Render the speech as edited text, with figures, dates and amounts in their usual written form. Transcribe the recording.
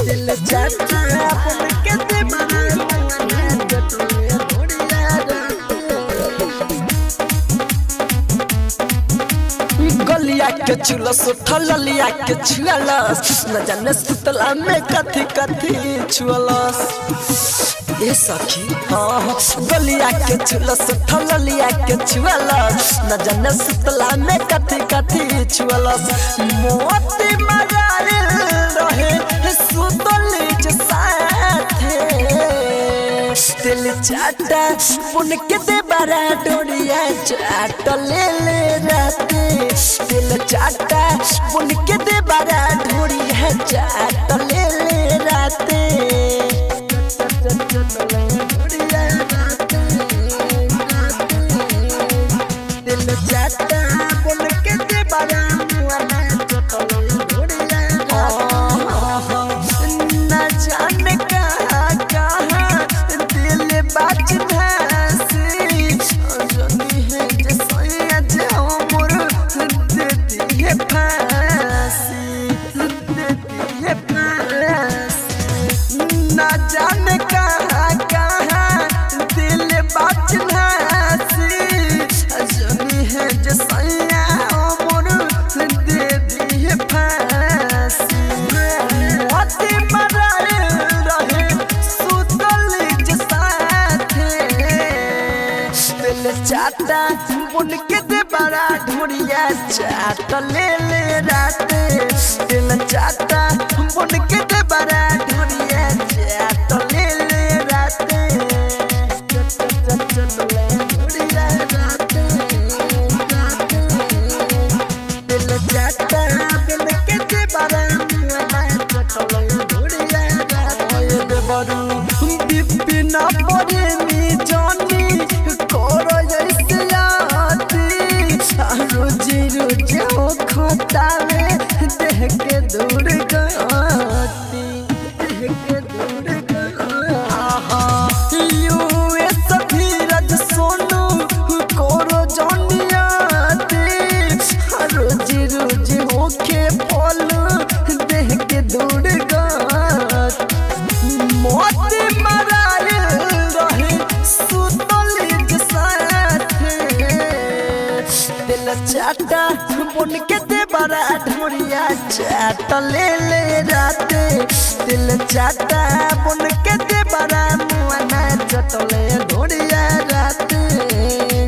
दिल चाचा अपन के दे गलिया के चुलस ठलिया के छुअलस न जाने सुतला में कथी कथी छुअलस ए सखी गलिया के चुलस ठलिया के छुअलस न जाने सुतला में कथी कथी छुअलस मोती मराए रहे सुतली के साथे दिल चाटा पुन के दे बड़ा डोरिया चाट ले ले राते दिल चाटा पुन के दे बड़ा डोरिया चाट ले ले राते दिल चाटा पुन के दे बड़ा न जाने कहाँ कहाँ दिल बाज भासी जनी है जैसे जाओ मोर देती है फांसी न जाने कहाँ कहाँ दिल बाज भासी जनी है जैसे जाओ मोर देती है फांसी चाटा बुन के दे बड़ा ढूंढिया चाट ले ले राते दिल चाटा बुन के दे बड़ा ढूंढिया चाट ले ले राते दिल चाटा बुन के दे बड़ा बिना पड़े नी जानी रोजी रोजी हो खोता में देह के दूर गती देह के दूर गती यूएस धीरज सोनू कोरो जनिया रोजी रोजी हो के बोलू देह के दूर गती मोती मराए रहे सुतली के साथे दिल चाटा बुन के दे बड़ा ढूंढिया चाट ले ले राते दिल चाटा बुन के दे बड़ा मुआना चटले ढूंढिया राते।